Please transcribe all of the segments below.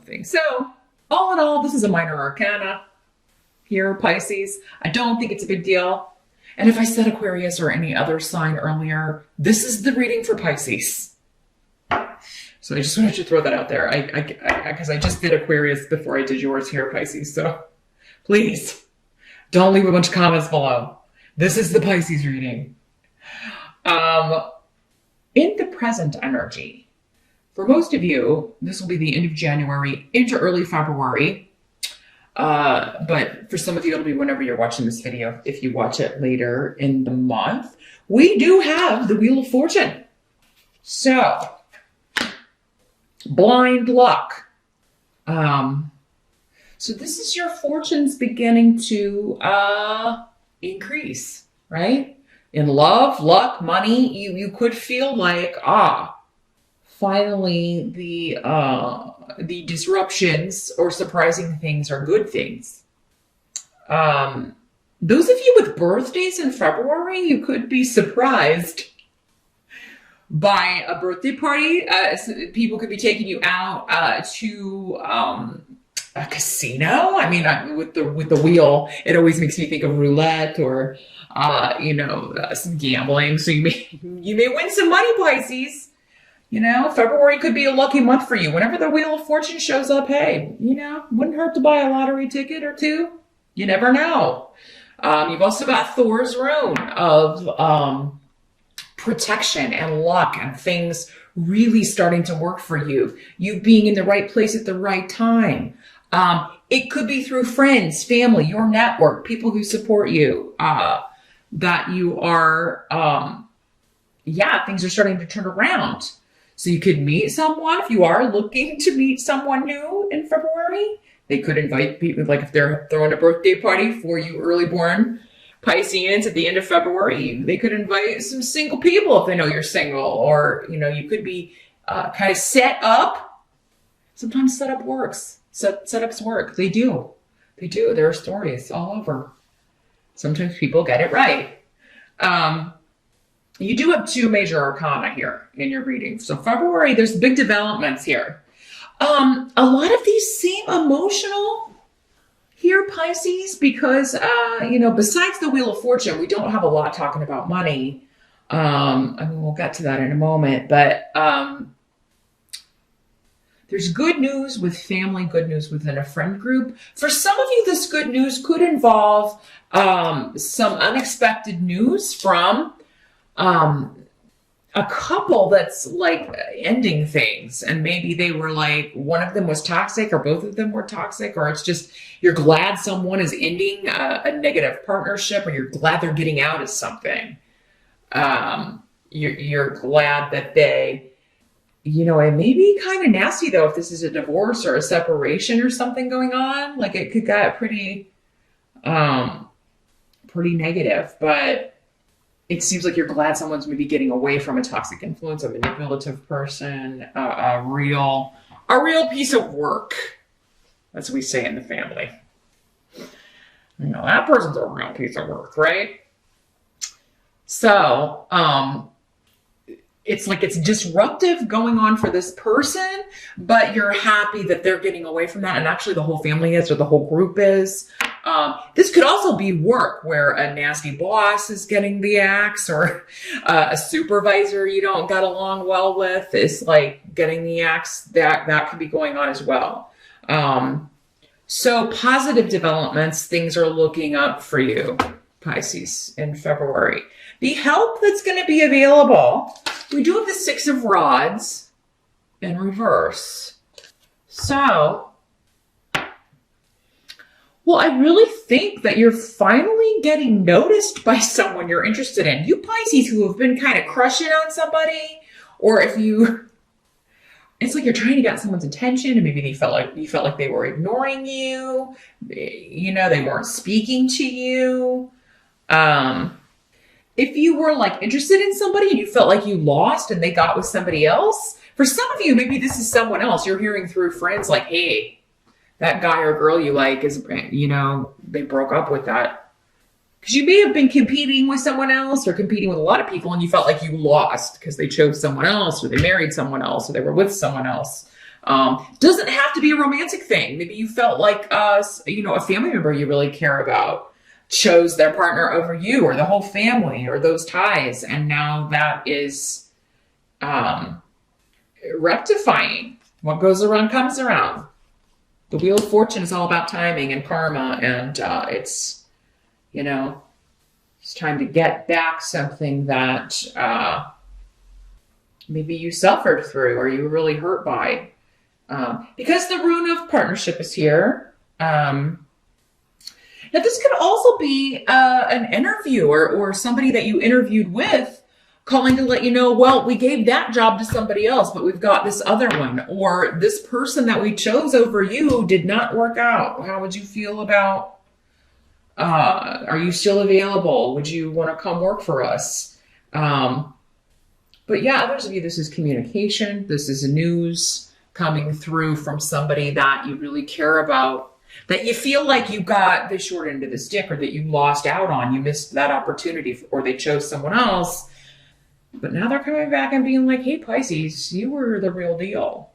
something. So all in all, this is a minor arcana here, Pisces. I don't think it's a big deal. And if I said Aquarius or any other sign earlier, this is the reading for Pisces. So I just wanted to throw that out there. Because I just did Aquarius before I did yours here, Pisces. So please don't leave a bunch of comments below. This is the Pisces reading. In the present energy, for most of you, this will be the end of January into early February. But for some of you, it'll be whenever you're watching this video. If you watch it later in the month, we do have the Wheel of Fortune. So, blind luck. So this is your fortunes beginning to increase, right? In love, luck, money, you could feel like, finally the disruptions or surprising things are good things. Those of you with birthdays in February, you could be surprised by a birthday party. People could be taking you out to a casino. I mean, with the wheel, it always makes me think of roulette or some gambling. So you may win some money, Pisces. February could be a lucky month for you. Whenever the Wheel of Fortune shows up, hey, wouldn't hurt to buy a lottery ticket or two. You never know. You've also got Thor's rune of protection and luck and things really starting to work for you. You being in the right place at the right time. It could be through friends, family, your network, people who support you, that you are, things are starting to turn around. So you could meet someone if you are looking to meet someone new in February. They could invite people, like if they're throwing a birthday party for you early born Pisceans at the end of February, they could invite some single people if they know you're single, or, you could be kind of set up. Sometimes setup works. Setups work. They do. There are stories all over. Sometimes people get it right. You do have two major arcana here in your reading. So February, there's big developments here. A lot of these seem emotional here, Pisces, because, besides the Wheel of Fortune, we don't have a lot talking about money. We'll get to that in a moment, but there's good news with family, good news within a friend group. For some of you, this good news could involve some unexpected news from a couple that's like ending things, and maybe they were like, one of them was toxic or both of them were toxic, or it's just you're glad someone is ending a negative partnership, or you're glad they're getting out of something. You're glad that they, it may be kind of nasty though if this is a divorce or a separation or something going on. Like it could get pretty negative, but it seems like you're glad someone's maybe getting away from a toxic influence, a manipulative person, a real piece of work, as we say in the family. That person's a real piece of work, right? So, it's like it's disruptive going on for this person, but you're happy that they're getting away from that. And actually the whole family is, or the whole group is. This could also be work where a nasty boss is getting the axe, or a supervisor you don't get along well with is like getting the axe. That could be going on as well. So positive developments, things are looking up for you, Pisces, in February. The help that's going to be available, we do have the Six of Rods in reverse. So, well, I really think that you're finally getting noticed by someone you're interested in. You Pisces who have been kind of crushing on somebody, or if it's like you're trying to get someone's attention and maybe you felt like they were ignoring you, they weren't speaking to you. If you were like interested in somebody and you felt like you lost and they got with somebody else, for some of you, maybe this is someone else. You're hearing through friends like, hey, that guy or girl you like is, they broke up with that. Because you may have been competing with someone else or competing with a lot of people and you felt like you lost because they chose someone else or they married someone else or they were with someone else. Doesn't have to be a romantic thing. Maybe you felt like, a family member you really care about chose their partner over you, or the whole family, or those ties. And now that is rectifying. What goes around comes around. The Wheel of Fortune is all about timing and karma. And it's time to get back something that maybe you suffered through or you were really hurt by. Because the rune of partnership is here. Now, this could also be an interview or somebody that you interviewed with calling to let you know, well, we gave that job to somebody else, but we've got this other one. Or this person that we chose over you did not work out. How would you feel about, are you still available? Would you want to come work for us? But yeah, others of you, this is communication. This is news coming through from somebody that you really care about, that you feel like you got the short end of the stick, or that you lost out on, you missed that opportunity, or they chose someone else. But now they're coming back and being like, hey, Pisces, you were the real deal.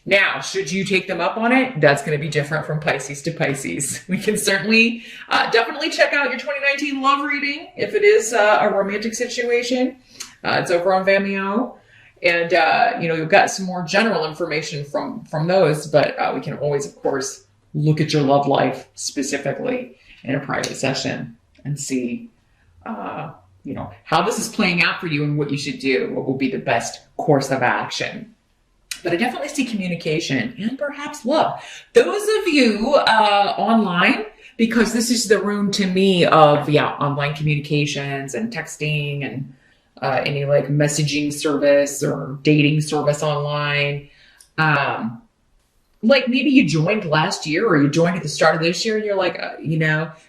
Now, should you take them up on it? That's going to be different from Pisces to Pisces. We can certainly, definitely check out your 2019 love reading if it is a romantic situation. It's over on Vimeo. And, you've got some more general information from those, but we can always, of course, look at your love life specifically in a private session and see, how this is playing out for you and what you should do, what will be the best course of action. But I definitely see communication and perhaps love. Those of you online, because this is the room to me of, online communications and texting and any like messaging service or dating service online. Like maybe you joined last year or you joined at the start of this year and you're like,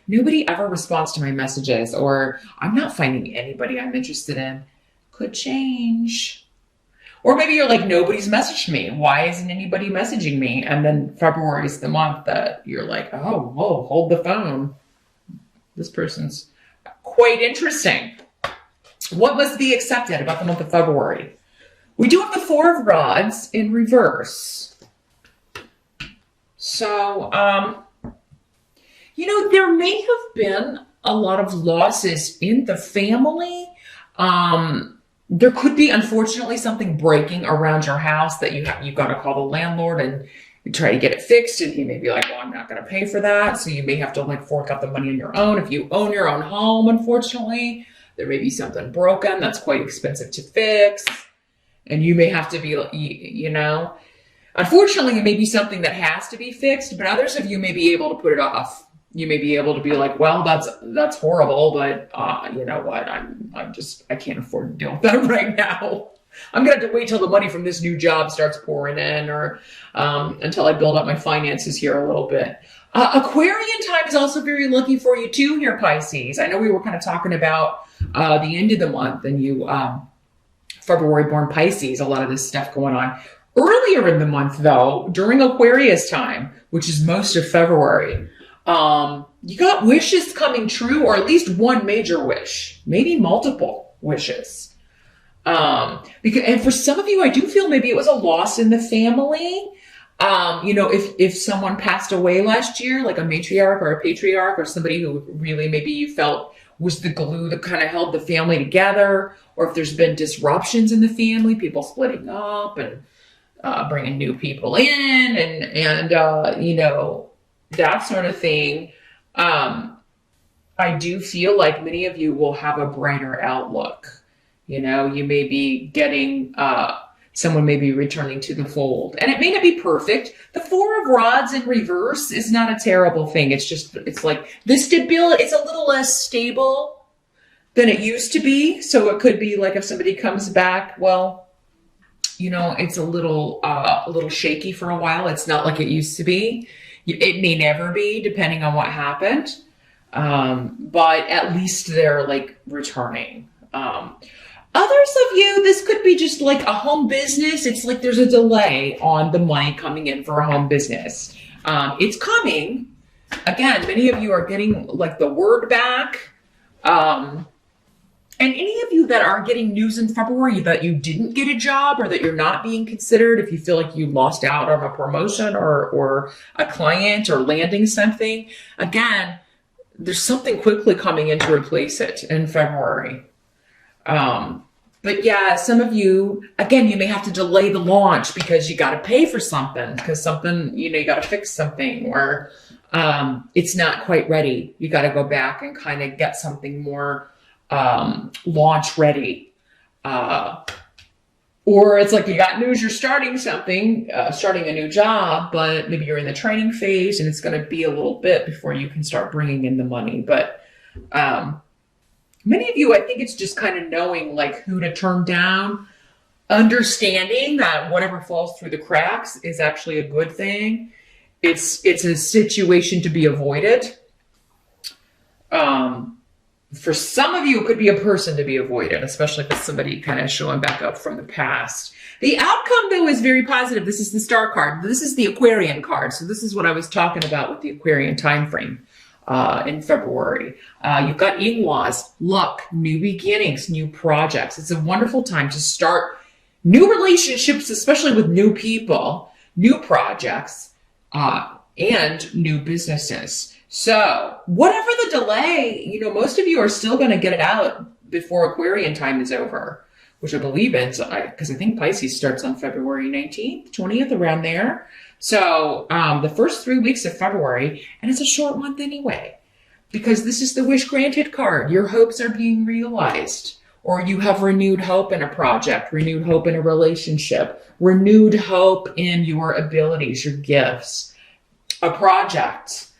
nobody ever responds to my messages, or I'm not finding anybody I'm interested in. Could change. Or maybe you're like, nobody's messaged me. Why isn't anybody messaging me? And then February is the month that you're like, oh, whoa, hold the phone. This person's quite interesting. What must be accepted about the month of February? We do have the Four of Rods in reverse. So, there may have been a lot of losses in the family. There could be, unfortunately, something breaking around your house that you've got to call the landlord and you try to get it fixed. And he may be like, well, I'm not going to pay for that. So you may have to fork out the money on your own. If you own your own home, unfortunately, there may be something broken that's quite expensive to fix. And you may have to be, unfortunately, it may be something that has to be fixed, but others of you may be able to put it off. You may be able to be like, well, that's horrible, but you know what? I can't afford to deal with that right now. I'm going to have to wait till the money from this new job starts pouring in, or until I build up my finances here a little bit. Aquarian time is also very lucky for you too here, Pisces. I know we were kind of talking about the end of the month and you, February born Pisces, a lot of this stuff going on. Earlier in the month, though, during Aquarius time, which is most of February, you got wishes coming true, or at least one major wish, maybe multiple wishes. And for some of you, I do feel maybe it was a loss in the family. If someone passed away last year, like a matriarch or a patriarch, or somebody who really maybe you felt was the glue that kind of held the family together, or if there's been disruptions in the family, people splitting up and bringing new people in and that sort of thing. I do feel like many of you will have a brighter outlook. You may be getting, someone may be returning to the fold, and it may not be perfect. The Four of Rods in reverse is not a terrible thing. It's like the stability, it's a little less stable than it used to be. So it could be like if somebody comes back, well, it's a little shaky for a while. It's not like it used to be. It may never be, depending on what happened. But at least they're returning. Others of you, this could be just like a home business. It's like there's a delay on the money coming in for a home business. It's coming. Again, many of you are getting the word back. And any of you that are getting news in February that you didn't get a job or that you're not being considered, if you feel like you lost out on a promotion or a client or landing something, again, there's something quickly coming in to replace it in February. But yeah, some of you, again, you may have to delay the launch because you got to pay for something, because something, you got to fix something, or it's not quite ready. You got to go back and kind of get something more launch ready. Or it's like you got news, you're starting something, starting a new job, but maybe you're in the training phase and it's going to be a little bit before you can start bringing in the money. But many of you, I think it's just kind of knowing like who to turn down, understanding that whatever falls through the cracks is actually a good thing. It's a situation to be avoided. For some of you, it could be a person to be avoided, especially if it's somebody kind of showing back up from the past. The outcome, though, is very positive. This is the Star card. This is the Aquarian card. So this is what I was talking about with the Aquarian time frame in February. You've got in-laws, luck, new beginnings, new projects. It's a wonderful time to start new relationships, especially with new people, new projects, and new businesses. So whatever the delay, most of you are still going to get it out before Aquarian time is over, which I believe ends, because I think Pisces starts on February 19th, 20th, around there. So the first 3 weeks of February, and it's a short month anyway, because this is the wish granted card. Your hopes are being realized, or you have renewed hope in a project, renewed hope in a relationship, renewed hope in your abilities, your gifts, a project.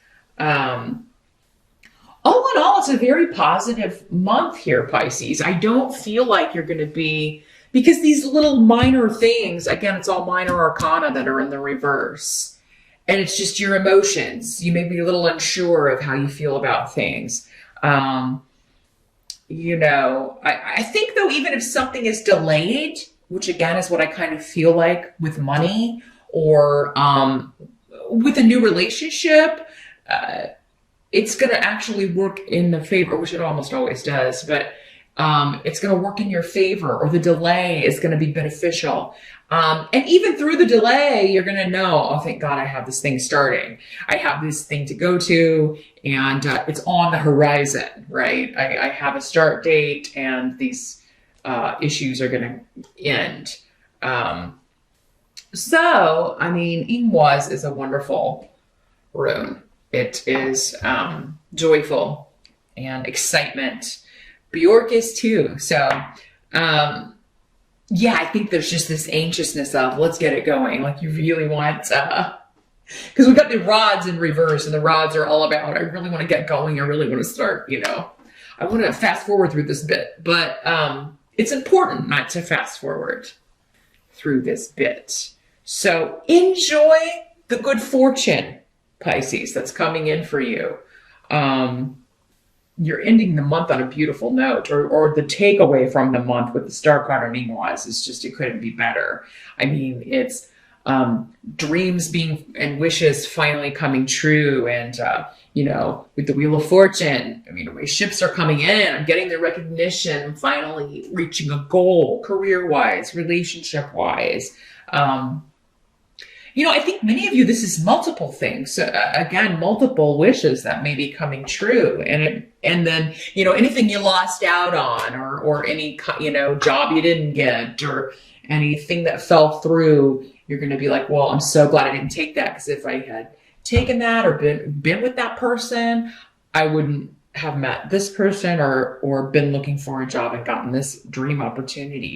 All in all, it's a very positive month here, Pisces. I don't feel like you're going to be, because these little minor things, again, it's all minor arcana that are in the reverse. And it's just your emotions. You may be a little unsure of how you feel about things. I think, though, even if something is delayed, which again is what I kind of feel like with money or with a new relationship, it's going to actually work in the favor, which it almost always does, but it's going to work in your favor, or the delay is going to be beneficial. And even through the delay, you're going to know, oh, thank God I have this thing starting. I have this thing to go to, and it's on the horizon, right? I have a start date, and these issues are going to end. Ingwas is a wonderful rune. It is joyful and excitement. Bjork is too. So, I think there's just this anxiousness of let's get it going. Like you really want, because we've got the rods in reverse, and the rods are all about, I really want to get going. I really want to start, I want to fast forward through this bit, but it's important not to fast forward through this bit. So enjoy the good fortune, Pisces, that's coming in for you. You're ending the month on a beautiful note, or the takeaway from the month with the Star card on Ingwas is just, it couldn't be better. I mean, it's dreams being and wishes finally coming true. And, with the Wheel of Fortune, my ships are coming in, I'm getting the recognition, I'm finally reaching a goal, career-wise, relationship-wise. I think many of you, this is multiple things. Again, multiple wishes that may be coming true. And then, anything you lost out on, or any, job you didn't get, or anything that fell through, you're going to be like, well, I'm so glad I didn't take that, because if I had taken that or been with that person, I wouldn't have met this person or been looking for a job and gotten this dream opportunity.